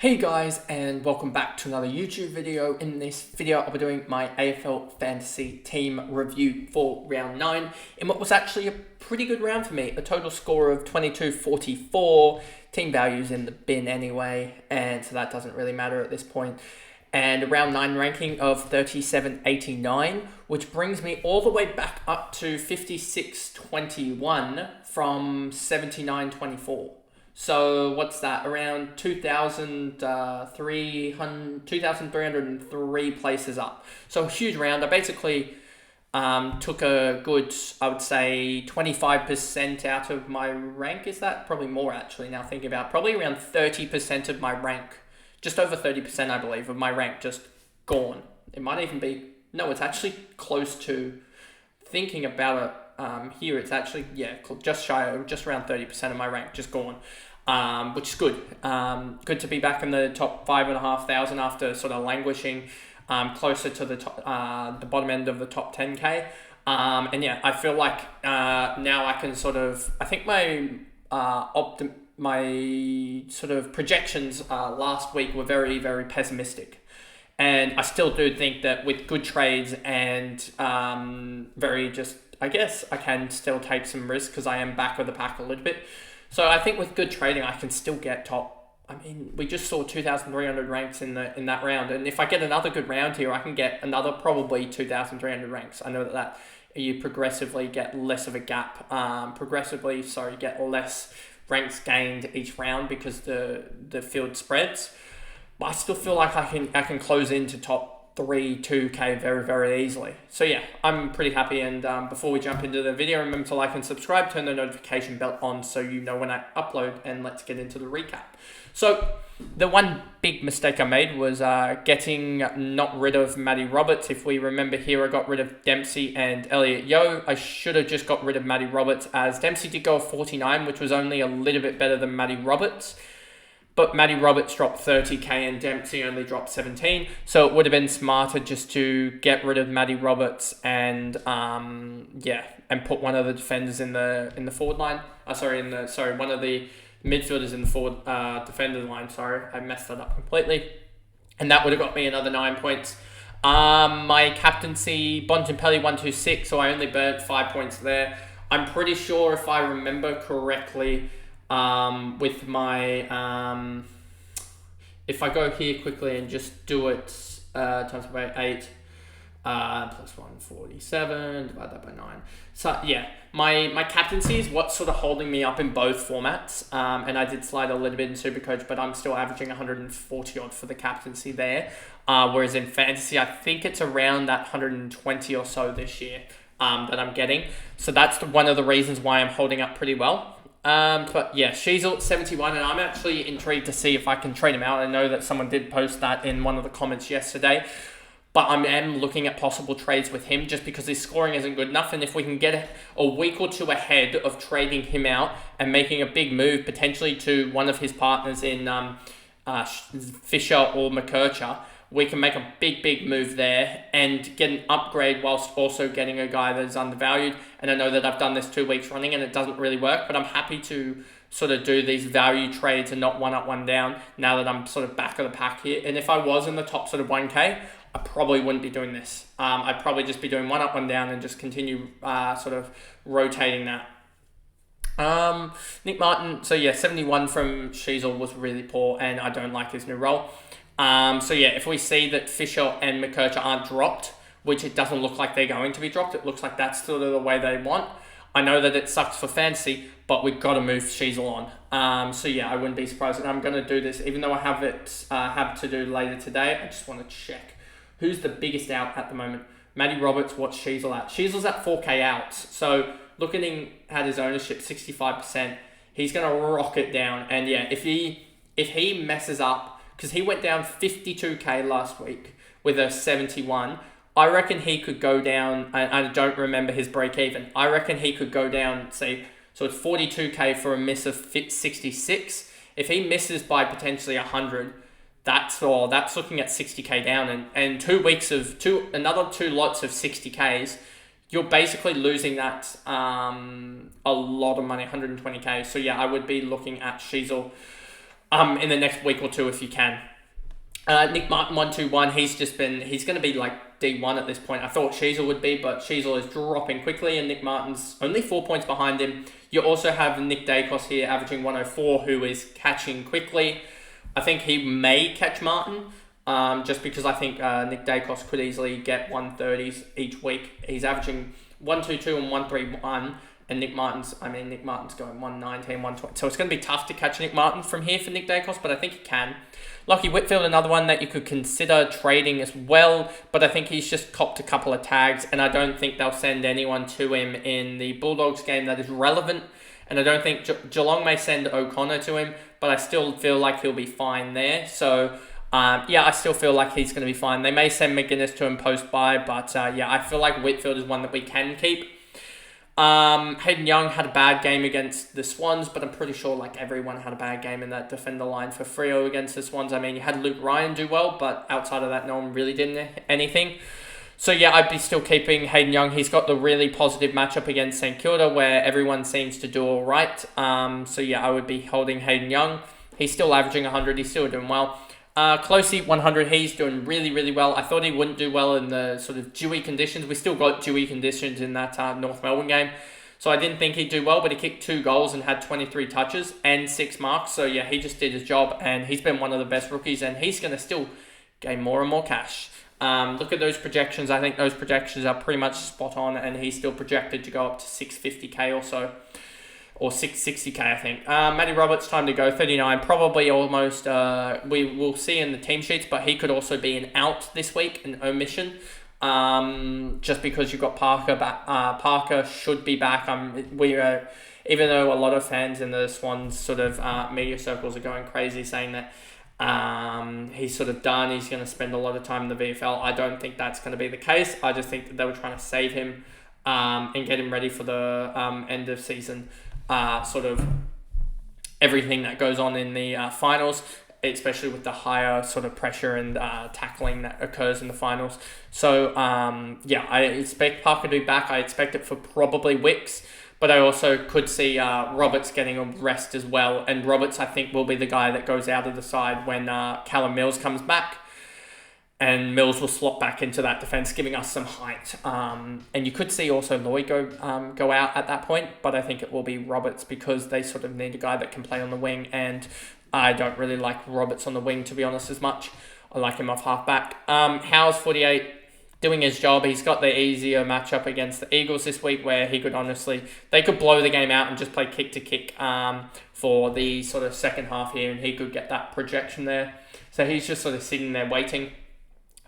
Hey guys, and welcome back to another YouTube video. In this video, I'll be doing my AFL Fantasy team review for round 9 in what was actually a pretty good round for me. A total score of 22-44, team values in the bin anyway, and so that doesn't really matter at this point. And a round 9 ranking of 37.89, which brings me all the way back up to 56.21 from 79.24. So what's that? Around 2,303 places up. So a huge round. I basically took a good, I would say, 25% out of my rank. Is that? Probably more actually now thinking about it. Probably around 30% of my rank. Just over 30% I believe of my rank just gone. It might even be, no, it's actually close to, thinking about it, here it's actually, just around 30% of my rank just gone, which is good. Good to be back in the top 5,500 after sort of languishing closer to the top, the bottom end of the top 10k. And yeah, I feel like now I can sort of, I think my my sort of projections last week were very, very pessimistic. And I still do think that with good trades and I guess I can still take some risks because I am back of the pack a little bit. So I think with good trading, I can still get top. I mean, we just saw 2,300 ranks in that round. And if I get another good round here, I can get another probably 2,300 ranks. I know that you progressively get less of a gap. Get less ranks gained each round because the field spreads. But I still feel like I can close into top 2k very, very easily. So yeah, I'm pretty happy. And before we jump into the video, remember to like and subscribe, turn the notification bell on so you know when I upload, and let's get into the recap. So the one big mistake I made was getting not rid of Matty Roberts. If we remember here, I got rid of Dempsey and Elliot Yeo. I should have just got rid of Matty Roberts, as Dempsey did go 49, which was only a little bit better than Matty Roberts. But Matty Roberts dropped 30k and Dempsey only dropped 17. So it would have been smarter just to get rid of Matty Roberts and and put one of the defenders in the forward line. One of the midfielders in the forward defender line. Sorry, I messed that up completely. And that would have got me another 9 points. My captaincy, Bontempelli 126, so I only burnt 5 points there. I'm pretty sure, if I remember correctly, with my, if I go here quickly and just do it times by 8, plus 147, divide that by 9. So yeah, my captaincy is what's sort of holding me up in both formats. And I did slide a little bit in Supercoach, but I'm still averaging 140 odd for the captaincy there. Whereas in fantasy, I think it's around that 120 or so this year that I'm getting. So that's one of the reasons why I'm holding up pretty well. But yeah, Sheasel 71, and I'm actually intrigued to see if I can trade him out. I know that someone did post that in one of the comments yesterday, but I am looking at possible trades with him just because his scoring isn't good enough. And if we can get a week or two ahead of trading him out and making a big move potentially to one of his partners in Fisher or McKercher, we can make a big move there and get an upgrade whilst also getting a guy that is undervalued. And I know that I've done this 2 weeks running and it doesn't really work, but I'm happy to sort of do these value trades and not one up, one down now that I'm sort of back of the pack here. And if I was in the top sort of 1k, I probably wouldn't be doing this. I'd probably just be doing one up, one down and just continue sort of rotating that. Nick Martin, so yeah, 71 from Sheasel was really poor and I don't like his new role. So yeah, if we see that Fisher and McKercher aren't dropped, which it doesn't look like they're going to be dropped, it looks like that's sort of the way they want. I know that it sucks for fantasy, but we've got to move Sheasel on. So yeah, I wouldn't be surprised. And I'm going to do this, even though I have to do later today. I just want to check who's the biggest out at the moment. Matty Roberts, what's Sheasel at? Sheasel's at 4k outs. So looking at his ownership, 65%, he's going to rock it down. And yeah, if he messes up, because he went down 52k last week with a 71. I reckon he could go down, I don't remember his break even. I reckon he could go down, say, so it's 42k for a miss of 66. If he misses by potentially 100, that's looking at 60k down. And 2 weeks of another 2 lots of 60ks, you're basically losing that a lot of money, 120k. So yeah, I would be looking at Sheasel in the next week or two if you can. Nick Martin 121. He's going to be like D1 at this point. I thought Sheasel would be, but Sheasel is dropping quickly, and Nick Martin's only 4 points behind him. You also have Nick Dacos here averaging 104, who is catching quickly. I think he may catch Martin, just because I think Nick Dacos could easily get 130s each week. He's averaging 122 and 131. And Nick Martin's going 119, 120. So it's going to be tough to catch Nick Martin from here for Nick Dacos, but I think he can. Lockie Whitfield, another one that you could consider trading as well, but I think he's just copped a couple of tags, and I don't think they'll send anyone to him in the Bulldogs game that is relevant. And I don't think Geelong may send O'Connor to him, but I still feel like he'll be fine there. So, I still feel like he's going to be fine. They may send McGuinness to him post-bye, but I feel like Whitfield is one that we can keep. Hayden Young had a bad game against the Swans, but I'm pretty sure like everyone had a bad game in that defender line for Freo against the Swans. I mean, you had Luke Ryan do well, but outside of that, no one really did anything. So I'd be still keeping Hayden Young. He's got the really positive matchup against St Kilda where everyone seems to do all right. I would be holding Hayden Young. He's still averaging 100. He's still doing well. Closey 100, he's doing really, really well. I thought he wouldn't do well in the sort of dewy conditions. We still got dewy conditions in that North Melbourne game. So I didn't think he'd do well, but he kicked 2 goals and had 23 touches and 6 marks. So he just did his job, and he's been one of the best rookies, and he's going to still gain more and more cash. Look at those projections. I think those projections are pretty much spot on, and he's still projected to go up to 650k or so. Or 660k, I think. Matty Roberts, time to go, 39. Probably almost, we will see in the team sheets, but he could also be an out this week, an omission. Just because you've got Parker back. Parker should be back. Even though a lot of fans in the Swans sort of media circles are going crazy saying that he's sort of done, he's going to spend a lot of time in the VFL. I don't think that's going to be the case. I just think that they were trying to save him and get him ready for the end of season. Sort of everything that goes on in the finals, especially with the higher sort of pressure and tackling that occurs in the finals. So, I expect Parker to be back. I expect it for probably Wicks, but I also could see Roberts getting a rest as well. And Roberts, I think, will be the guy that goes out of the side when Callum Mills comes back. And Mills will slot back into that defence, giving us some height. And you could see also Lloyd go out at that point, but I think it will be Roberts because they sort of need a guy that can play on the wing, and I don't really like Roberts on the wing, to be honest, as much. I like him off half-back. Howes, 48, doing his job. He's got the easier matchup against the Eagles this week where he could they could blow the game out and just play kick-to-kick for the sort of second half here, and he could get that projection there. So he's just sort of sitting there waiting.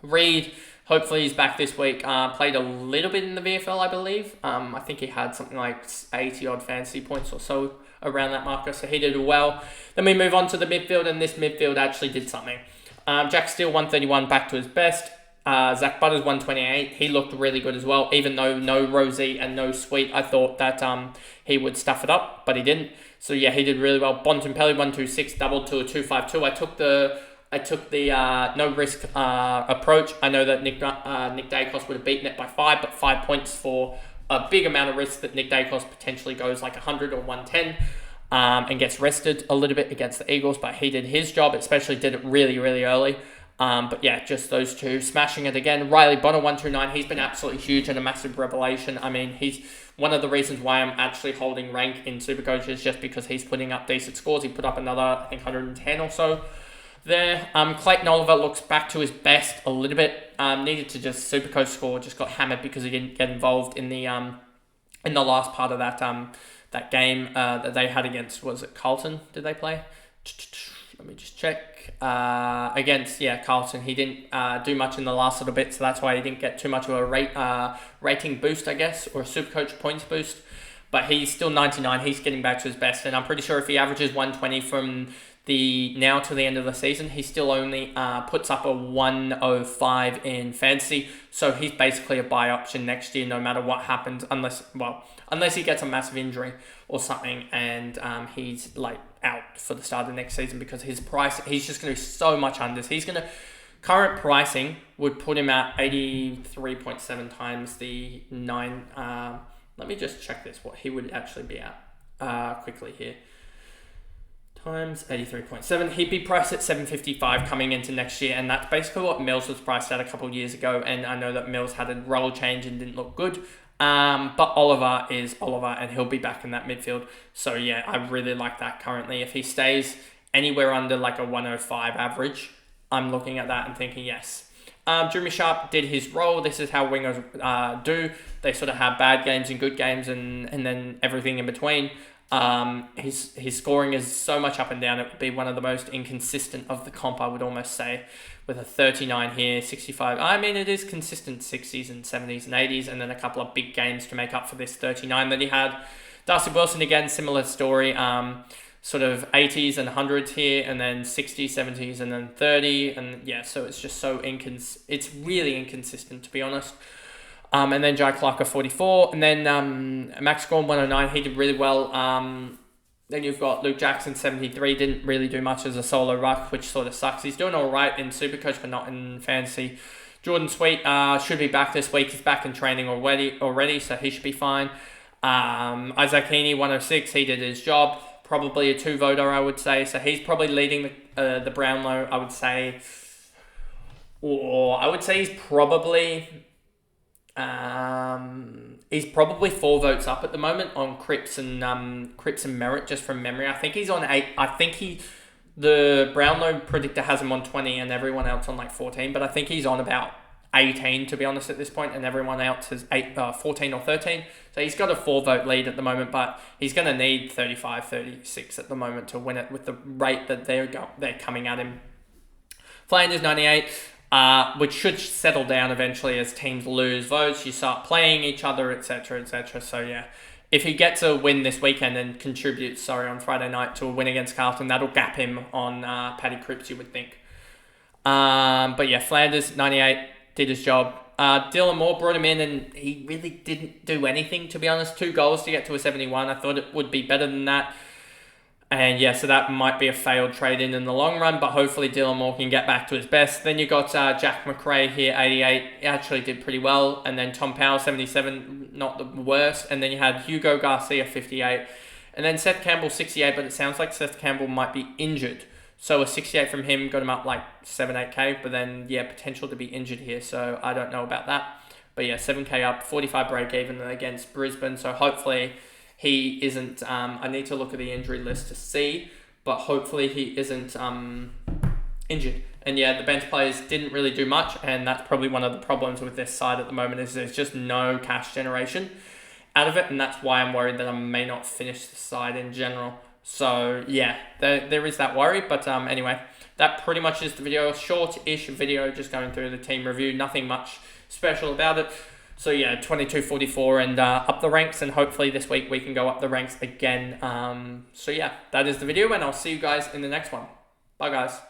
Reed, hopefully he's back this week. Played a little bit in the VFL, I believe. I think he had something like 80-odd fantasy points or so around that marker, so he did well. Then we move on to the midfield, and this midfield actually did something. Jack Steele, 131, back to his best. Zach Butters, 128. He looked really good as well, even though no Rosie and no Sweet. I thought that he would stuff it up, but he didn't. So, he did really well. Bontempelli, 126, doubled to a 252. I took the no risk approach. I know that Nick Dacos would have beaten it by 5, but 5 points for a big amount of risk that Nick Dacos potentially goes like 100 or 110 and gets rested a little bit against the Eagles, but he did his job, especially did it really, really early. Just those two smashing it again. Riley Bonner, 129. He's been absolutely huge and a massive revelation. I mean, he's one of the reasons why I'm actually holding rank in Supercoach is just because he's putting up decent scores. He put up another, I think, 110 or so. There, Clayton Oliver looks back to his best a little bit. Needed to just Supercoach score, just got hammered because he didn't get involved in the last part of that game that they had against, was it Carlton? Did they play? Let me just check. Against Carlton, he didn't do much in the last little bit, so that's why he didn't get too much of a rating boost, I guess, or a Supercoach points boost. But he's still 99. He's getting back to his best, and I'm pretty sure if he averages 120 from the now to the end of the season, he still only puts up a 105 in fantasy. So he's basically a buy option next year, no matter what happens, unless he gets a massive injury or something, and he's like out for the start of the next season because his price, he's just going to be so much unders. Current pricing would put him at 83.7 times the 9. Let me just check this, what he would actually be at quickly here. times 83.7. He'd be priced at 755 coming into next year, and that's basically what Mills was priced at a couple of years ago. And I know that Mills had a role change and didn't look good. But Oliver is Oliver, and he'll be back in that midfield. So yeah, I really like that currently. If he stays anywhere under like a 105 average, I'm looking at that and thinking yes. Jimmy Sharp did his role. This is how wingers do. They sort of have bad games and good games, and then everything in between. His scoring is so much up and down. It would be one of the most inconsistent of the comp, I would almost say, with a 39 here, 65. I mean, it is consistent 60s and 70s and 80s, and then a couple of big games to make up for this 39 that he had. Darcy Wilson, again, similar story. Sort of 80s and 100s here, and then 60s, 70s, and then 30. And yeah, so it's just so it's really inconsistent, to be honest. And then Jai Clark 44, and then Max Gorn 109. He did really well. Then you've got Luke Jackson 73. Didn't really do much as a solo ruck, which sort of sucks. He's doing all right in Supercoach, but not in Fantasy. Jordan Sweet should be back this week. He's back in training already, so he should be fine. Isaac Heaney 106. He did his job. Probably a 2 voter, I would say. So he's probably leading the Brownlow, I would say. Or I would say he's probably 4 votes up at the moment on Cripps and Merritt, just from memory. I think he's on 8. I think the Brownlow predictor has him on 20 and everyone else on like 14, but I think he's on about 18, to be honest, at this point, and everyone else has 14 or 13. So he's got a 4-vote lead at the moment, but he's going to need 35, 36 at the moment to win it with the rate that they're coming at him. Flanders 98, which should settle down eventually as teams lose votes. You start playing each other, etc., etc. So yeah, if he gets a win this weekend and contributes, on Friday night to a win against Carlton, that'll gap him on Paddy Cripps, you would think. But yeah, Flanders 98. Did his job. Dylan Moore brought him in, and he really didn't do anything, to be honest. 2 goals to get to a 71. I thought it would be better than that. And yeah, so that might be a failed trade-in the long run, but hopefully Dylan Moore can get back to his best. Then you got Jack McRae here, 88. He actually did pretty well. And then Tom Powell, 77, not the worst. And then you had Hugo Garcia, 58. And then Seth Campbell, 68, but it sounds like Seth Campbell might be injured. So a 68 from him got him up like 7-8k, but then yeah, potential to be injured here, so I don't know about that. But yeah, 7k up, 45 break even against Brisbane, so hopefully he isn't, I need to look at the injury list to see, but hopefully he isn't injured. And yeah, the bench players didn't really do much, and that's probably one of the problems with this side at the moment, is there's just no cash generation out of it, and that's why I'm worried that I may not finish the side in general. So yeah, there is that worry, but anyway, that pretty much is the video. Short-ish video, just going through the team review, nothing much special about it. So yeah, 22-44 and up the ranks, and hopefully this week we can go up the ranks again. So yeah, that is the video, and I'll see you guys in the next one. Bye guys.